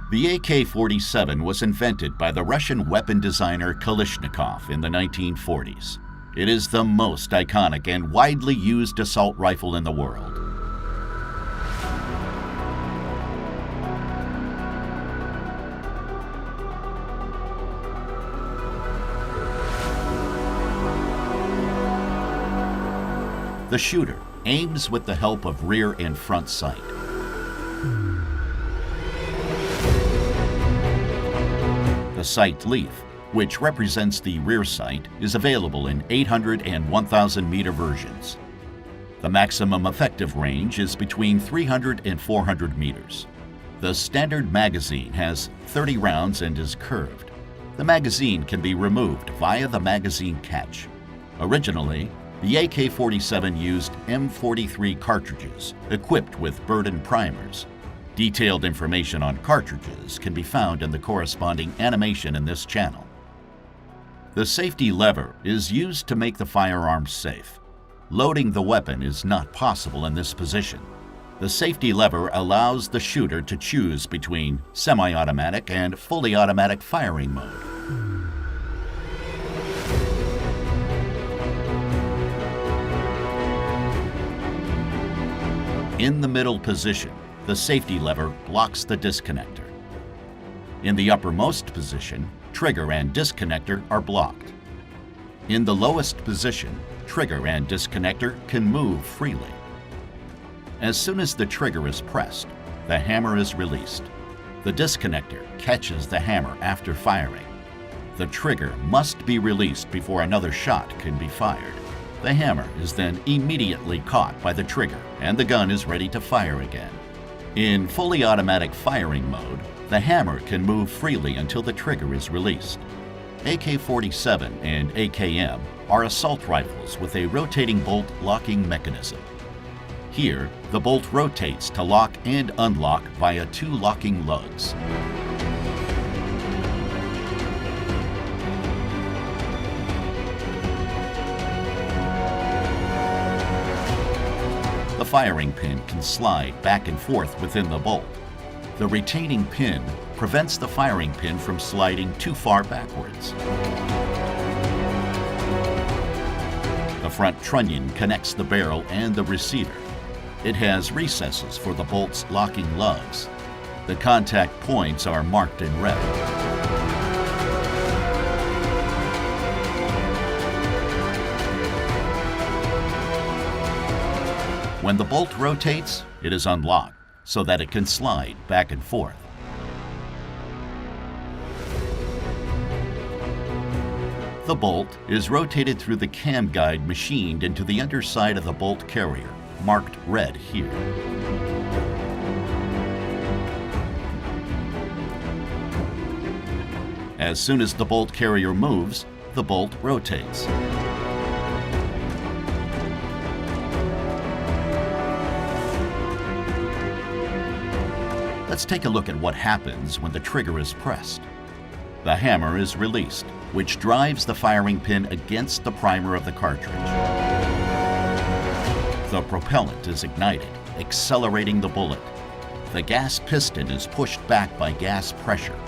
The Ak-47 was invented by the Russian weapon designer Kalashnikov in the 1940s. It is the most iconic and widely used assault rifle in the world. The shooter aims with the help of rear and front sight. The sight leaf, which represents the rear sight, is available in 800 and 1,000 meter versions. The maximum effective range is between 300 and 400 meters. The standard magazine has 30 rounds and is curved. The magazine can be removed via the magazine catch. Originally, the Ak-47 used M43 cartridges equipped with Burden primers. Detailed information on cartridges can be found in the corresponding animation in this channel. The safety lever is used to make the firearm safe. Loading the weapon is not possible in this position. The safety lever allows the shooter to choose between semi-automatic and fully automatic firing mode. In the middle position, the safety lever blocks the disconnector. In the uppermost position, trigger and disconnector are blocked. In the lowest position, trigger and disconnector can move freely. As soon as the trigger is pressed, the hammer is released. The disconnector catches the hammer after firing. The trigger must be released before another shot can be fired. The hammer is then immediately caught by the trigger and the gun is ready to fire again. In fully automatic firing mode, the hammer can move freely until the trigger is released. Ak-47 and AKM are assault rifles with a rotating bolt locking mechanism. Here, the bolt rotates to lock and unlock via two locking lugs. The firing pin can slide back and forth within the bolt. The retaining pin prevents the firing pin from sliding too far backwards. The front trunnion connects the barrel and the receiver. It has recesses for the bolt's locking lugs. The contact points are marked in red. When the bolt rotates, it is unlocked so that it can slide back and forth. The bolt is rotated through the cam guide machined into the underside of the bolt carrier, marked red here. As soon as the bolt carrier moves, the bolt rotates. Let's take a look at what happens when the trigger is pressed. The hammer is released, which drives the firing pin against the primer of the cartridge. The propellant is ignited, accelerating the bullet. The gas piston is pushed back by gas pressure.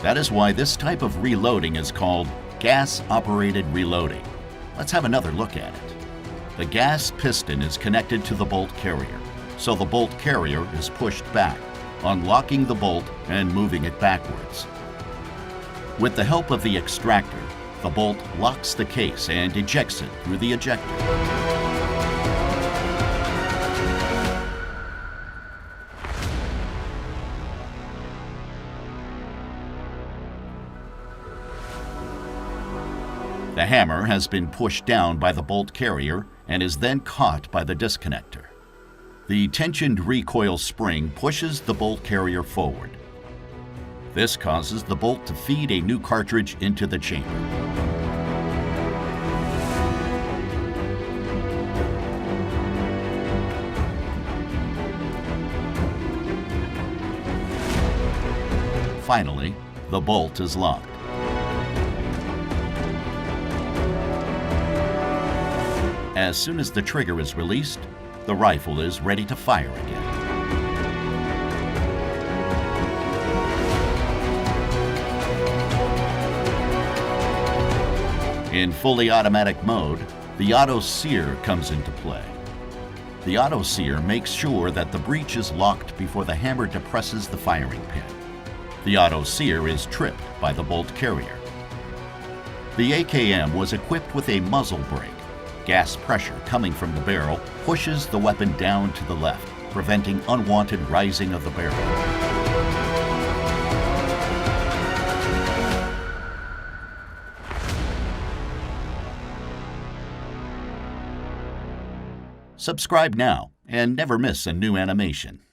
That is why this type of reloading is called gas-operated reloading. Let's have another look at it. The gas piston is connected to the bolt carrier, so the bolt carrier is pushed back, unlocking the bolt and moving it backwards. With the help of the extractor, the bolt locks the case and ejects it through the ejector. The hammer has been pushed down by the bolt carrier and is then caught by the disconnector. The tensioned recoil spring pushes the bolt carrier forward. This causes the bolt to feed a new cartridge into the chamber. Finally, the bolt is locked. As soon as the trigger is released, the rifle is ready to fire again. In fully automatic mode, the auto sear comes into play. The auto sear makes sure that the breech is locked before the hammer depresses the firing pin. The auto sear is tripped by the bolt carrier. The AKM was equipped with a muzzle brake. Gas pressure coming from the barrel pushes the weapon down to the left, preventing unwanted rising of the barrel. Subscribe now and never miss a new animation.